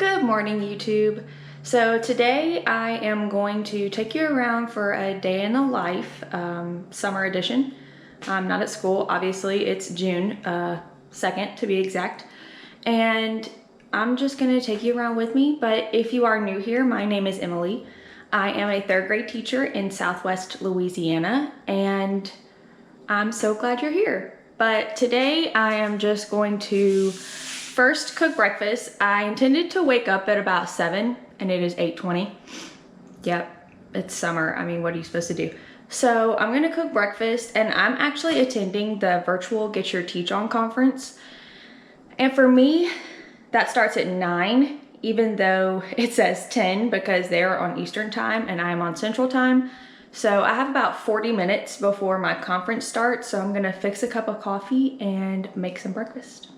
Good morning, YouTube. So today I am going to take you around for a day in the life, summer edition. I'm not at school, obviously. It's June 2nd to be exact. And I'm just gonna take you around with me, but if you are new here, my name is Emily. I am a third grade teacher in Southwest Louisiana, and I'm so glad you're here. But today I am just going to first cook breakfast. I intended to wake up at about 7 and it is 8:20. Yep, it's summer. I mean, what are you supposed to do? So I'm gonna cook breakfast, and I'm actually attending the virtual Get Your Teach On conference. And for me, that starts at 9, even though it says 10 because they're on Eastern time and I'm on Central time. So I have about 40 minutes before my conference starts, so I'm gonna fix a cup of coffee and make some breakfast.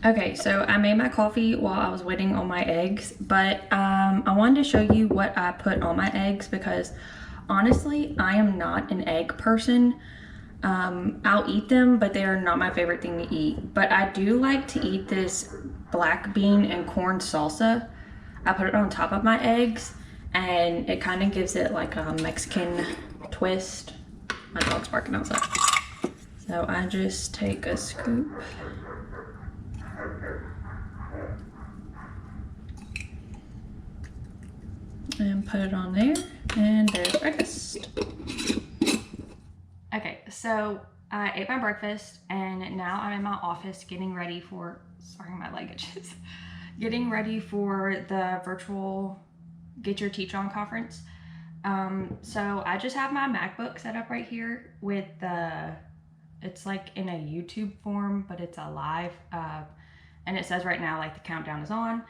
Okay, so I made my coffee while I was waiting on my eggs, but I wanted to show you what I put on my eggs because honestly, I am not an egg person. I'll eat them, but they are not my favorite thing to eat. But I do like to eat this black bean and corn salsa. I put it on top of my eggs, and it kind of gives it like a Mexican twist. My dog's barking outside. So I just take a scoop. And put it on there, and there's breakfast. Okay, so I ate my breakfast, and now I'm in my office getting ready for, sorry, my leg itches, getting ready for the virtual Get Your Teach On conference. So I just have my MacBook set up right here with it's like in a YouTube form, but it's a live, and it says right now like the countdown is on.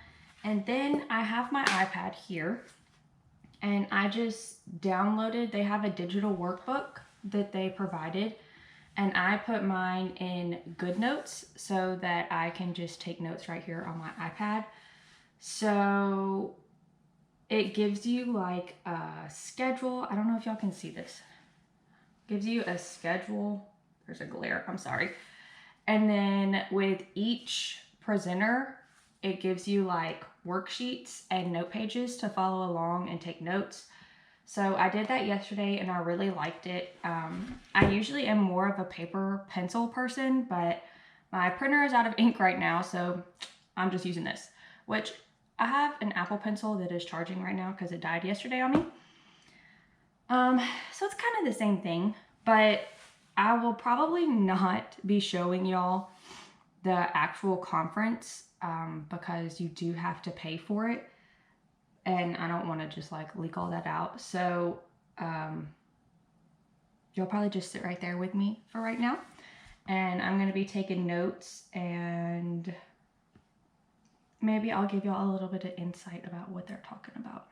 And then I have my iPad here, and I just downloaded, they have a digital workbook that they provided, and I put mine in GoodNotes so that I can just take notes right here on my iPad. So it gives you like a schedule. I don't know if y'all can see this. It gives you a schedule. There's a glare, I'm sorry. And then with each presenter, it gives you like worksheets and note pages to follow along and take notes. So I did that yesterday and I really liked it. I usually am more of a paper pencil person, but my printer is out of ink right now, so I'm just using this, which I have an Apple Pencil that is charging right now because it died yesterday on me. So it's kind of the same thing, but I will probably not be showing y'all the actual conference because you do have to pay for it, and I don't want to just like leak all that out. So you'll probably just sit right there with me for right now, and I'm going to be taking notes, and maybe I'll give y'all a little bit of insight about what they're talking about.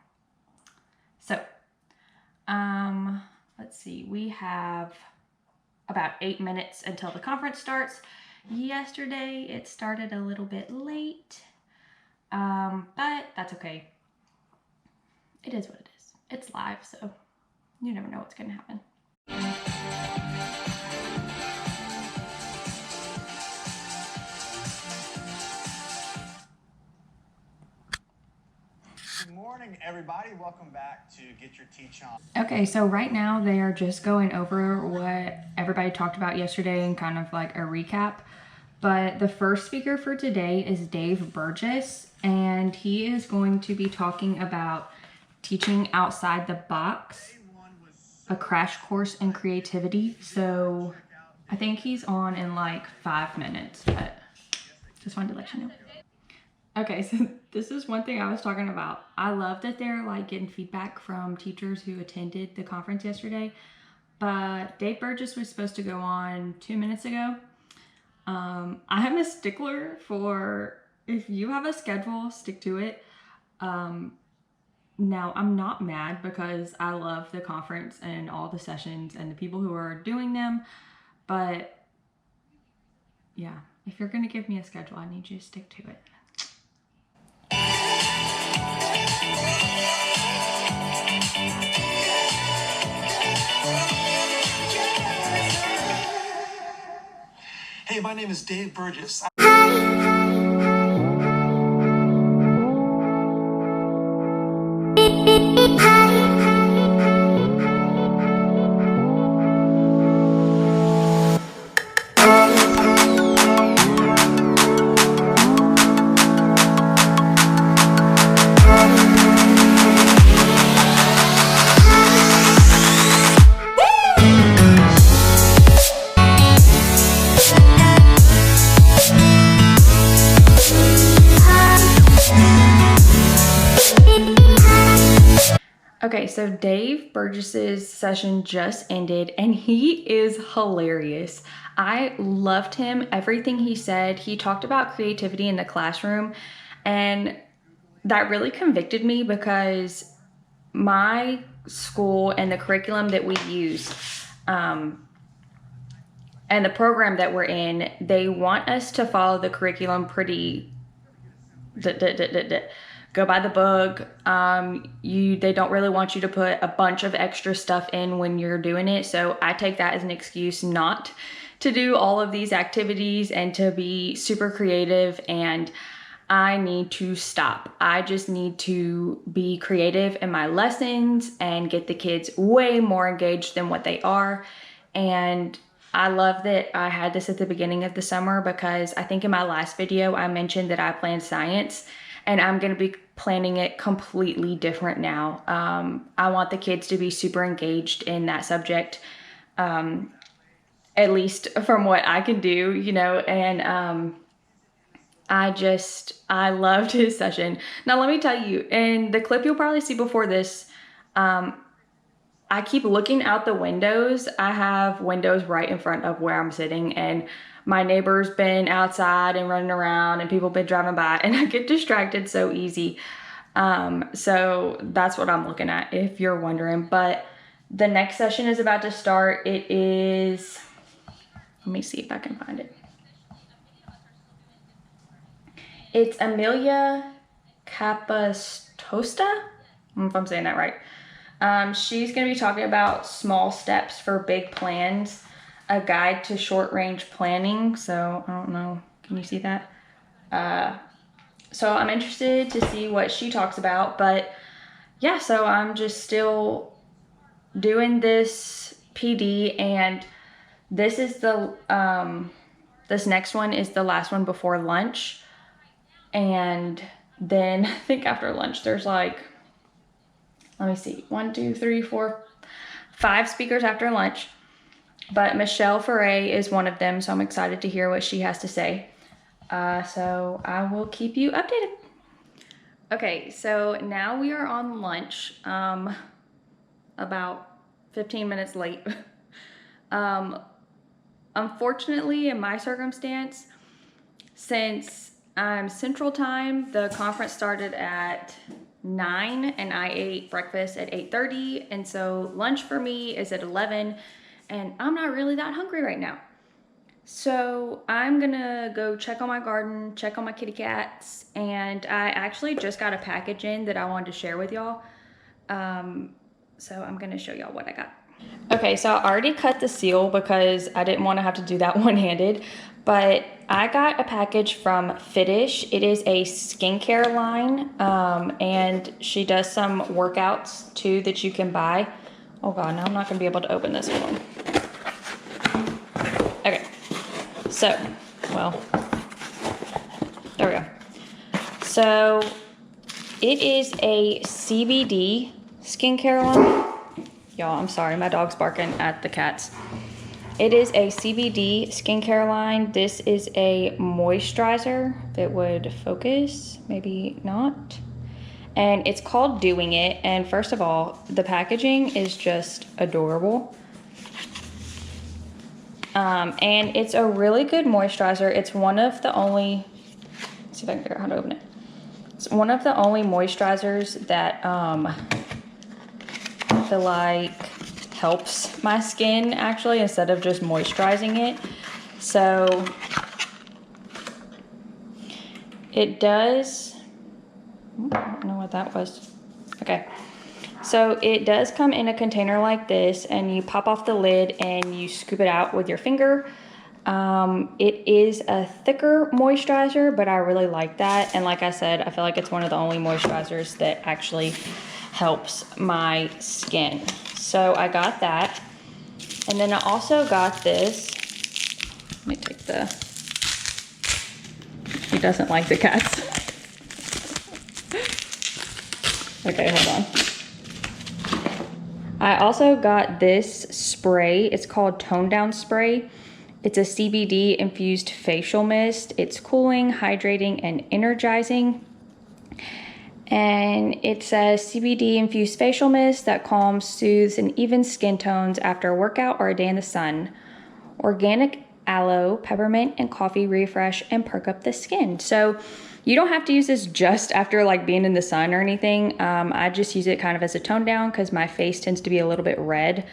So let's see, we have about 8 minutes until the conference starts. Yesterday it started a little bit late, but that's okay. It is what it is. It's live, so you never know what's gonna happen. Good morning, everybody. Welcome back to Get Your Teach On. Okay, so right now they are just going over what everybody talked about yesterday and kind of like a recap. But the first speaker for today is Dave Burgess, and he is going to be talking about teaching outside the box, a crash course in creativity. So I think he's on in like 5 minutes, but just wanted to let you know. Okay, so this is one thing I was talking about. I love that they're like getting feedback from teachers who attended the conference yesterday, but Dave Burgess was supposed to go on 2 minutes ago. I am a stickler for, if you have a schedule, stick to it. Now, I'm not mad because I love the conference and all the sessions and the people who are doing them, but yeah, if you're gonna give me a schedule, I need you to stick to it. Hey, my name is Dave Burgess. Okay, so Dave Burgess's session just ended and he is hilarious. I loved him, everything he said. He talked about creativity in the classroom, and that really convicted me because my school and the curriculum that we use and the program that we're in, they want us to follow the curriculum pretty go by the book. They don't really want you to put a bunch of extra stuff in when you're doing it. So I take that as an excuse not to do all of these activities and to be super creative, and I need to stop. I just need to be creative in my lessons and get the kids way more engaged than what they are. And I love that I had this at the beginning of the summer because I think in my last video I mentioned that I planned science, and I'm going to be planning it completely different now. I want the kids to be super engaged in that subject, at least from what I can do, you know, and I loved his session. Now, let me tell you, in the clip you'll probably see before this, I keep looking out the windows. I have windows right in front of where I'm sitting, and my neighbor's been outside and running around and people been driving by, and I get distracted so easy. So that's what I'm looking at, if you're wondering. But the next session is about to start. It is, let me see if I can find it. It's Amelia Capastosta. I don't know if I'm saying that right. She's going to be talking about small steps for big plans, a guide to short-range planning. So I don't know. Can you see that? So I'm interested to see what she talks about. But yeah, so I'm just still doing this PD, and this is the this next one is the last one before lunch. And then I think after lunch there's like, let me see, 1, 2, 3, 4, 5 speakers after lunch. But Michelle Foray is one of them, so I'm excited to hear what she has to say. So I will keep you updated. Okay, so now we are on lunch, about 15 minutes late. Unfortunately, in my circumstance, since I'm Central Time, the conference started at 9 and I ate breakfast at 8:30, and so lunch for me is at 11, and I'm not really that hungry right now. So I'm gonna go check on my garden, check on my kitty cats, and I actually just got a package in that I wanted to share with y'all. So I'm gonna show y'all what I got. Okay, so I already cut the seal because I didn't want to have to do that one-handed, but I got a package from Fitish. It is a skincare line, and she does some workouts too that you can buy. Oh God, now I'm not gonna be able to open this one. Okay, so, well, there we go. So It is a CBD skincare line. Y'all, I'm sorry, my dog's barking at the cats. It is a CBD skincare line. This is a moisturizer that would focus, maybe not. And it's called Doing It. And first of all, the packaging is just adorable. And it's a really good moisturizer. It's one of the only, let's see if I can figure out how to open it. It's one of the only moisturizers that I feel like helps my skin actually, instead of just moisturizing it. So it does, I don't know what that was. Okay. So it does come in a container like this, and you pop off the lid and you scoop it out with your finger. It is a thicker moisturizer, but I really like that. And like I said, I feel like it's one of the only moisturizers that actually helps my skin. So I got that. And then I also got this. Let me take the, he doesn't like the cats. Okay, hold on. I also got this spray. It's called Tone Down Spray. It's a CBD infused facial mist. It's cooling, hydrating, and energizing. And it says CBD infused facial mist that calms, soothes, and evens skin tones after a workout or a day in the sun. Organic aloe, peppermint, and coffee refresh and perk up the skin. So you don't have to use this just after like being in the sun or anything. I just use it kind of as a tone down because my face tends to be a little bit red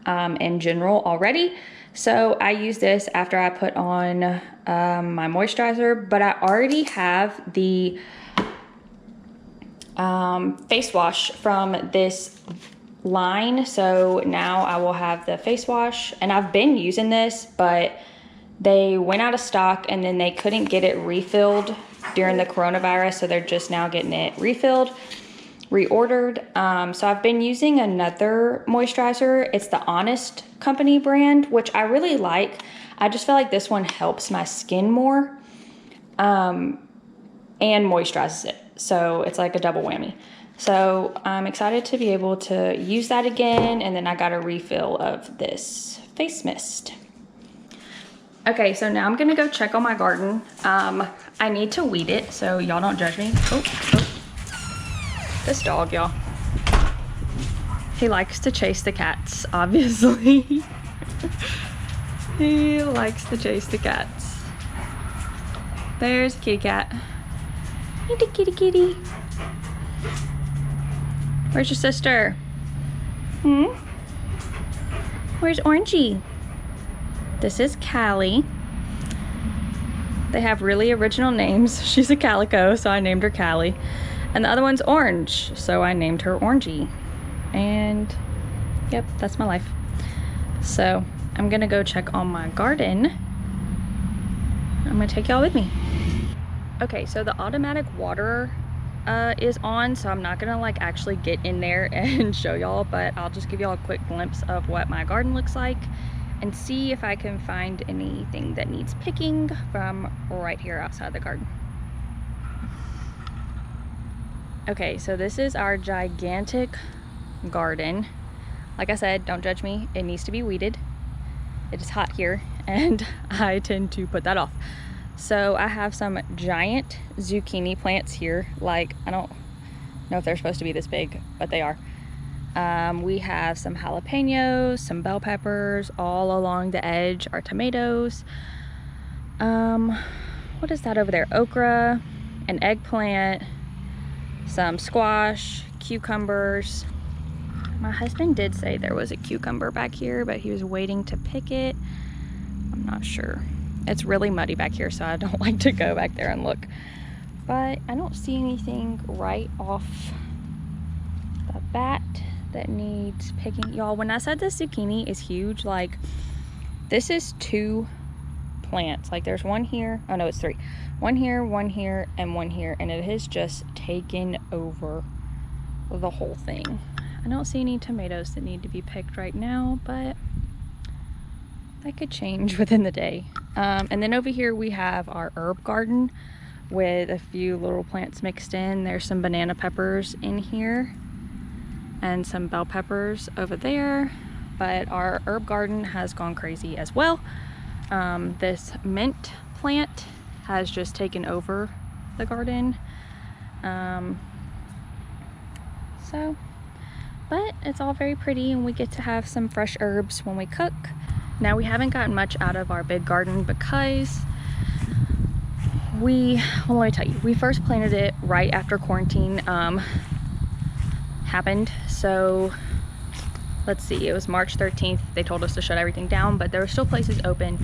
in general already. So I use this after I put on my moisturizer, but I already have the face wash from this line. So now I will have the face wash, and I've been using this, but they went out of stock and then they couldn't get it refilled during the coronavirus. So they're just now getting it refilled, reordered. So I've been using another moisturizer. It's the Honest Company brand, which I really like. I just feel like this one helps my skin more and moisturizes it. So it's like a double whammy. So I'm excited to be able to use that again. And then I got a refill of this face mist. Okay, so now I'm gonna go check on my garden. I need to weed it, so y'all don't judge me. Oh. This dog, y'all. He likes to chase the cats, obviously. He likes to chase the cats. There's a kitty cat. Kitty, kitty, kitty. Where's your sister? Where's Orangey? This is Callie. They have really original names. She's a calico, so I named her Callie. And the other one's Orange, so I named her Orangey. And yep, that's my life. So I'm gonna go check on my garden. I'm gonna take y'all with me. Okay, so the automatic waterer is on, so I'm not gonna like actually get in there and show y'all, but I'll just give y'all a quick glimpse of what my garden looks like and see if I can find anything that needs picking from right here outside the garden. Okay, so this is our gigantic garden. Like I said, don't judge me, it needs to be weeded. It is hot here and I tend to put that off. So I have some giant zucchini plants here. Like, I don't know if they're supposed to be this big, but they are. We have some jalapenos, some bell peppers, all along the edge are tomatoes. What is that over there? Okra, an eggplant, some squash, cucumbers. My husband did say there was a cucumber back here, but he was waiting to pick it. I'm not sure. It's really muddy back here, so I don't like to go back there and look. But I don't see anything right off the bat that needs picking. Y'all, when I said this zucchini is huge, like, this is 2 plants. Like, there's one here. Oh no, it's 3. One here, and one here, and it has just taken over the whole thing. I don't see any tomatoes that need to be picked right now, but that could change within the day. And then over here we have our herb garden. with a few little plants mixed in. There's some banana peppers in here and some bell peppers over there, but our herb garden has gone crazy as well. This mint plant has just taken over the garden. But it's all very pretty, and we get to have some fresh herbs when we cook. Now, we haven't gotten much out of our big garden because well, let me tell you, we first planted it right after quarantine happened. So let's see, it was March 13th. They told us to shut everything down, but there were still places open,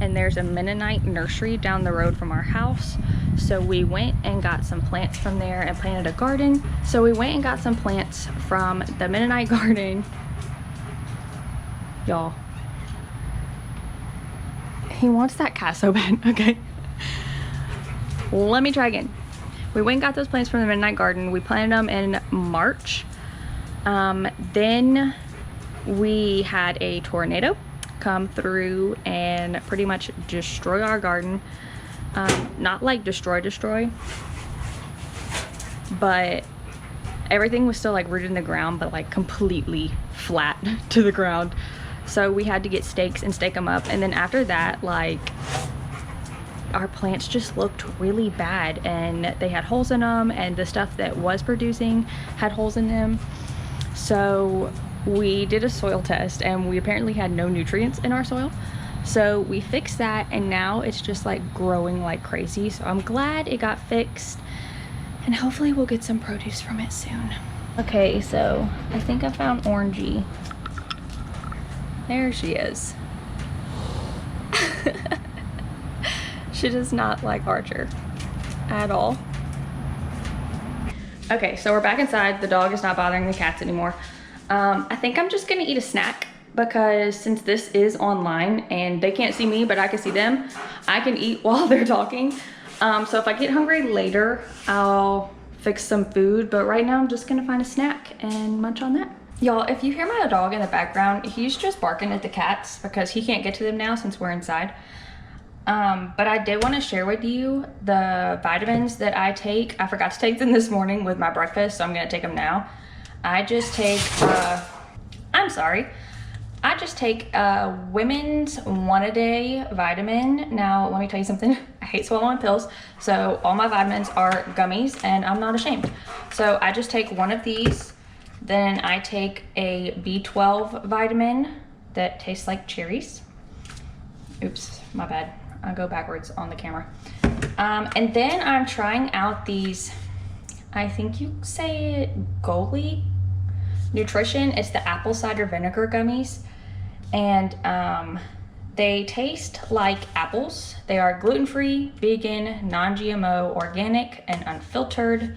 and there's a Mennonite nursery down the road from our house. So we went and got some plants from there and planted a garden. So we went and got some plants from the Mennonite garden. Y'all, he wants that cat so bad. Okay, let me try again. We went and got those plants from the Mennonite garden. We planted them in March. Then we had a tornado come through and pretty much destroy our garden. Not like destroy, but everything was still like rooted in the ground, but like completely flat to the ground. So we had to get stakes and stake them up. And then after that, like, our plants just looked really bad, and they had holes in them, and the stuff that was producing had holes in them. So we did a soil test, and we apparently had no nutrients in our soil. So we fixed that, and now it's just like growing like crazy. So I'm glad it got fixed, and hopefully we'll get some produce from it soon. Okay, so I think I found Orangey. There she is. She does not like Archer at all. Okay, so we're back inside. The dog is not bothering the cats anymore. I think I'm just gonna eat a snack, because since this is online and they can't see me, but I can see them, I can eat while they're talking. So if I get hungry later, I'll fix some food, but right now I'm just gonna find a snack and munch on that. Y'all, if you hear my dog in the background, he's just barking at the cats because he can't get to them now since we're inside. But I did want to share with you the vitamins that I take. I forgot to take them this morning with my breakfast, so I'm gonna take them now. I just take, I just take a women's 1-a-day vitamin. Now, let me tell you something. I hate swallowing pills, so all my vitamins are gummies, and I'm not ashamed. So I just take one of these. Then I take a B12 vitamin that tastes like cherries. Oops, my bad. I'll go backwards on the camera. And then I'm trying out these, I think you say Goli Nutrition. It's the apple cider vinegar gummies. And they taste like apples. They are gluten-free, vegan, non-GMO, organic, and unfiltered.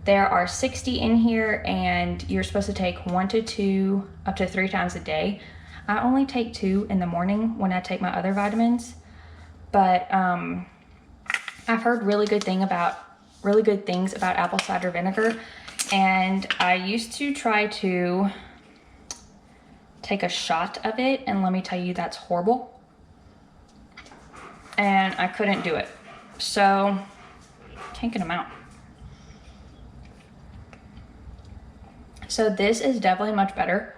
There are 60 in here, and you're supposed to take 1 to 2 up to 3 times a day. I only take 2 in the morning when I take my other vitamins, but I've heard really good things about apple cider vinegar, and I used to try to take a shot of it, and let me tell you, that's horrible, and I couldn't do it, so taking them out. So this is definitely much better.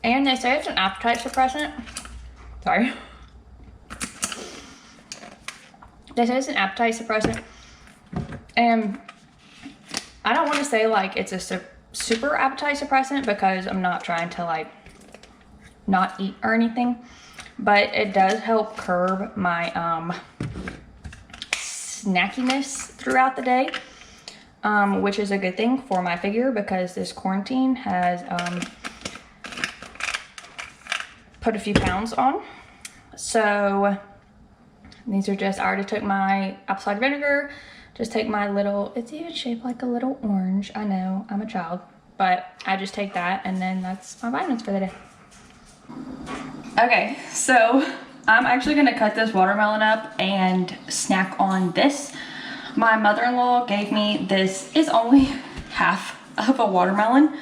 And they say it's an appetite suppressant. Sorry. They say it's an appetite suppressant. And I don't want to say like it's a super appetite suppressant, because I'm not trying to like not eat or anything. But it does help curb my snackiness throughout the day. Which is a good thing for my figure, because this quarantine has put a few pounds on. So these are just, I already took my apple cider vinegar, just take my little, it's even shaped like a little orange. I know, I'm a child, but I just take that, and then that's my vitamins for the day. Okay, so I'm actually gonna cut this watermelon up and snack on this. My mother-in-law gave me this, is only half of a watermelon.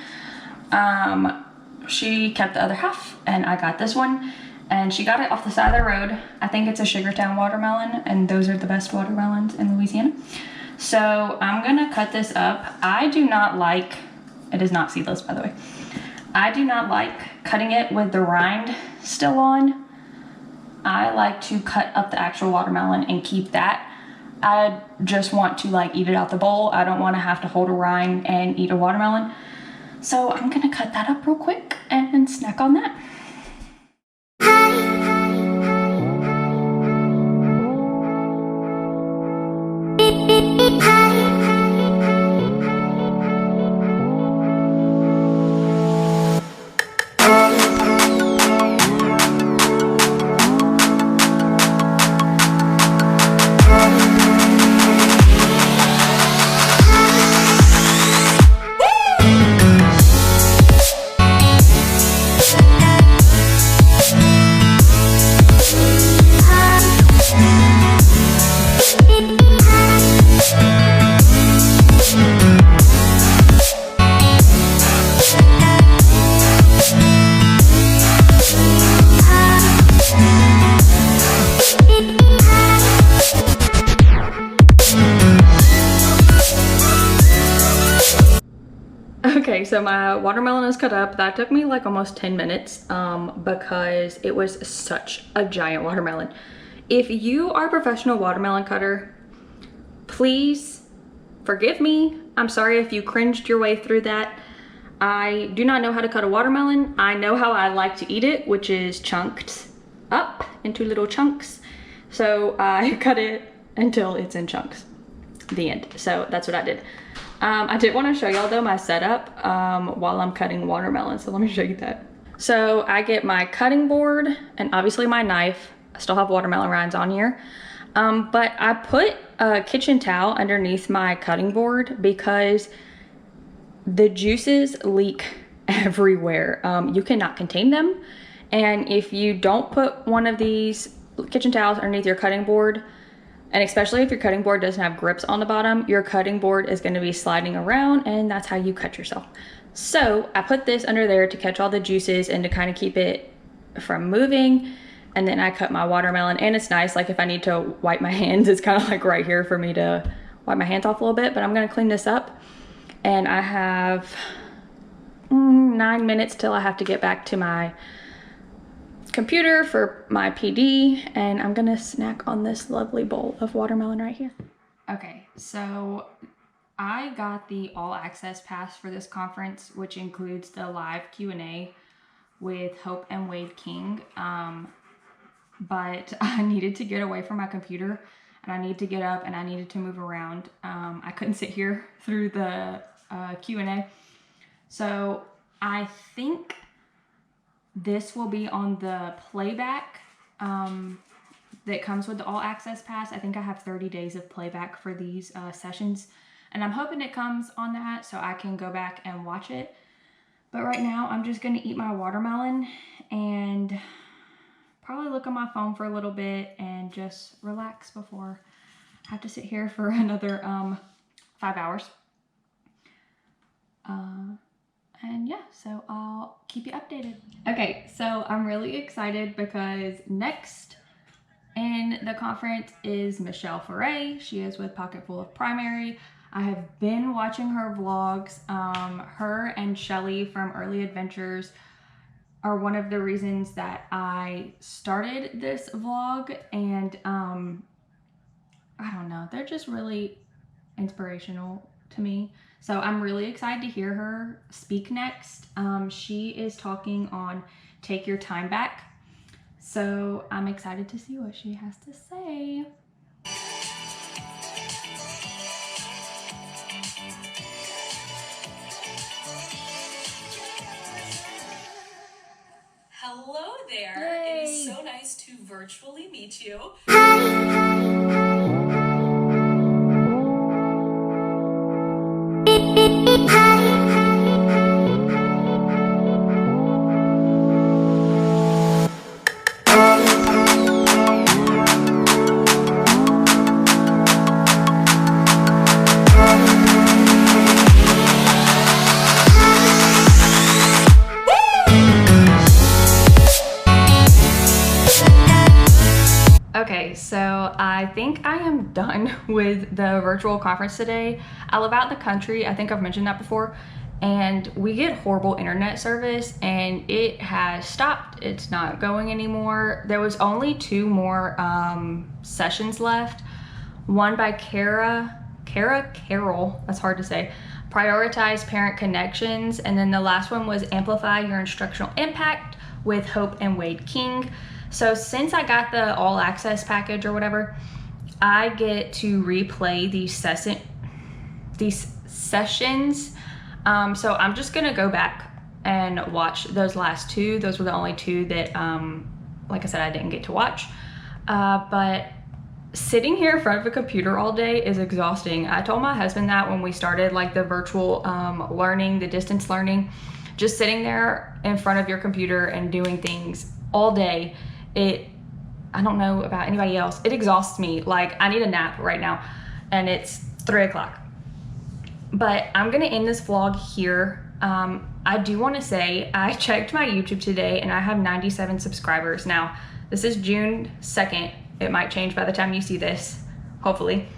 She kept the other half, and I got this one. and she got it off the side of the road. I think it's a Sugartown watermelon, and those are the best watermelons in Louisiana. So I'm gonna cut this up. I do not like, it is not seedless by the way. I do not like cutting it with the rind still on. I like to cut up the actual watermelon and keep that. I just want to like eat it out the bowl. I don't want to have to hold a rind and eat a watermelon. So I'm gonna cut that up real quick and snack on that. Okay, so my watermelon is cut up. That took me like almost 10 minutes because it was such a giant watermelon. If you are a professional watermelon cutter, please forgive me. I'm sorry if you cringed your way through that. I do not know how to cut a watermelon. I know how I like to eat it, which is chunked up into little chunks. So I cut it until it's in chunks. The end. So that's what I did. I did want to show y'all though my setup while I'm cutting watermelon, so let me show you that. So I get my cutting board and obviously my knife. I still have watermelon rinds on here, but I put a kitchen towel underneath my cutting board because the juices leak everywhere. You cannot contain them, and if you don't put one of these kitchen towels underneath your cutting board, and especially if your cutting board doesn't have grips on the bottom, your cutting board is going to be sliding around, and that's how you cut yourself. So I put this under there to catch all the juices and to kind of keep it from moving. And then I cut my watermelon, and it's nice, like if I need to wipe my hands, it's kind of like right here for me to wipe my hands off a little bit. But I'm going to clean this up, and I have 9 minutes till I have to get back to my computer for my PD, and I'm gonna snack on this lovely bowl of watermelon right here. Okay, so I got the all access pass for this conference, which includes the live Q&A with Hope and Wade King, but I needed to get away from my computer, and I need to get up, and I needed to move around. I couldn't sit here through the Q&A, so I think this will be on the playback that comes with the all access pass. I think I have 30 days of playback for these sessions, and I'm hoping it comes on that so I can go back and watch it. But right now I'm just gonna eat my watermelon and probably look on my phone for a little bit and just relax before I have to sit here for another 5 hours. And yeah, so I'll keep you updated. Okay, so I'm really excited because next in the conference is Michelle Foray. She is with Pocketful of Primary. I have been watching her vlogs. Her and Shelly from Early Adventures are one of the reasons that I started this vlog, and I don't know, they're just really inspirational to me. So I'm really excited to hear her speak next. She is talking on Take Your Time Back. So I'm excited to see what she has to say. Hello there. Yay. It is so nice to virtually meet you. So I think I am done with the virtual conference today. I live out in the country. I think I've mentioned that before. And we get horrible internet service and it has stopped. It's not going anymore. There was only 2 more sessions left. One by Carol, that's hard to say, Prioritize Parent Connections. And then the last one was Amplify Your Instructional Impact with Hope and Wade King. So since I got the all access package or whatever, I get to replay these sessions. So I'm just gonna go back and watch those last 2. Those were the only 2 that, like I said, I didn't get to watch. But sitting here in front of a computer all day is exhausting. I told my husband that when we started like the virtual learning, the distance learning, just sitting there in front of your computer and doing things all day, I don't know about anybody else, it exhausts me. Like I need a nap right now and it's 3 o'clock. But I'm gonna end this vlog here. I do wanna say, I checked my YouTube today and I have 97 subscribers. Now, this is June 2nd. It might change by the time you see this, hopefully.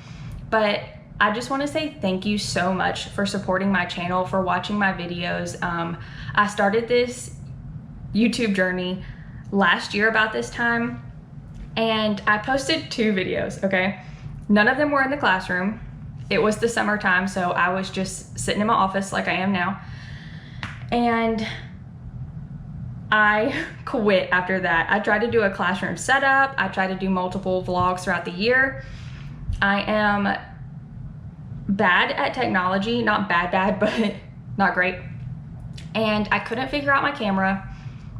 But I just wanna say thank you so much for supporting my channel, for watching my videos. I started this YouTube journey last year about this time, and I posted 2 videos, okay? None of them were in the classroom. It was the summertime, so I was just sitting in my office like I am now. And I quit after that. I tried to do a classroom setup. I tried to do multiple vlogs throughout the year. I am bad at technology, not bad, but not great. And I couldn't figure out my camera.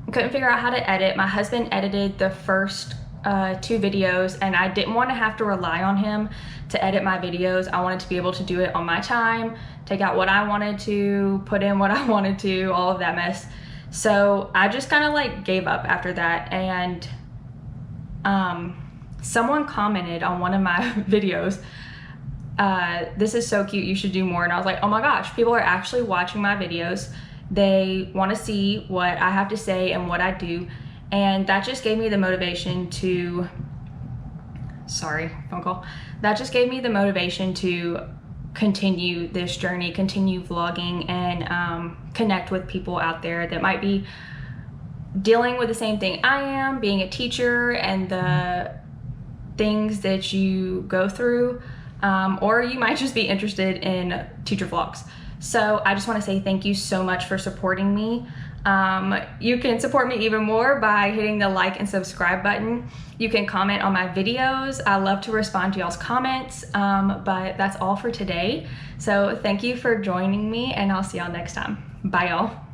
I couldn't figure out how to edit. My husband edited the first 2 videos and I didn't want to have to rely on him to edit my videos. I wanted to be able to do it on my time, take out what I wanted to, put in what I wanted to, all of that mess. So I just kind of like gave up after that. And someone commented on one of my videos, this is so cute, you should do more. And I was like, oh my gosh, people are actually watching my videos. They want to see what I have to say and what I do. And that just gave me the motivation to, sorry, phone call. That just gave me the motivation to continue this journey, continue vlogging, and connect with people out there that might be dealing with the same thing I am, being a teacher and the things that you go through, or you might just be interested in teacher vlogs. So I just want to say thank you so much for supporting me. You can support me even more by hitting the like and subscribe button. You can comment on my videos. I love to respond to y'all's comments, but that's all for today. So thank you for joining me and I'll see y'all next time. Bye y'all.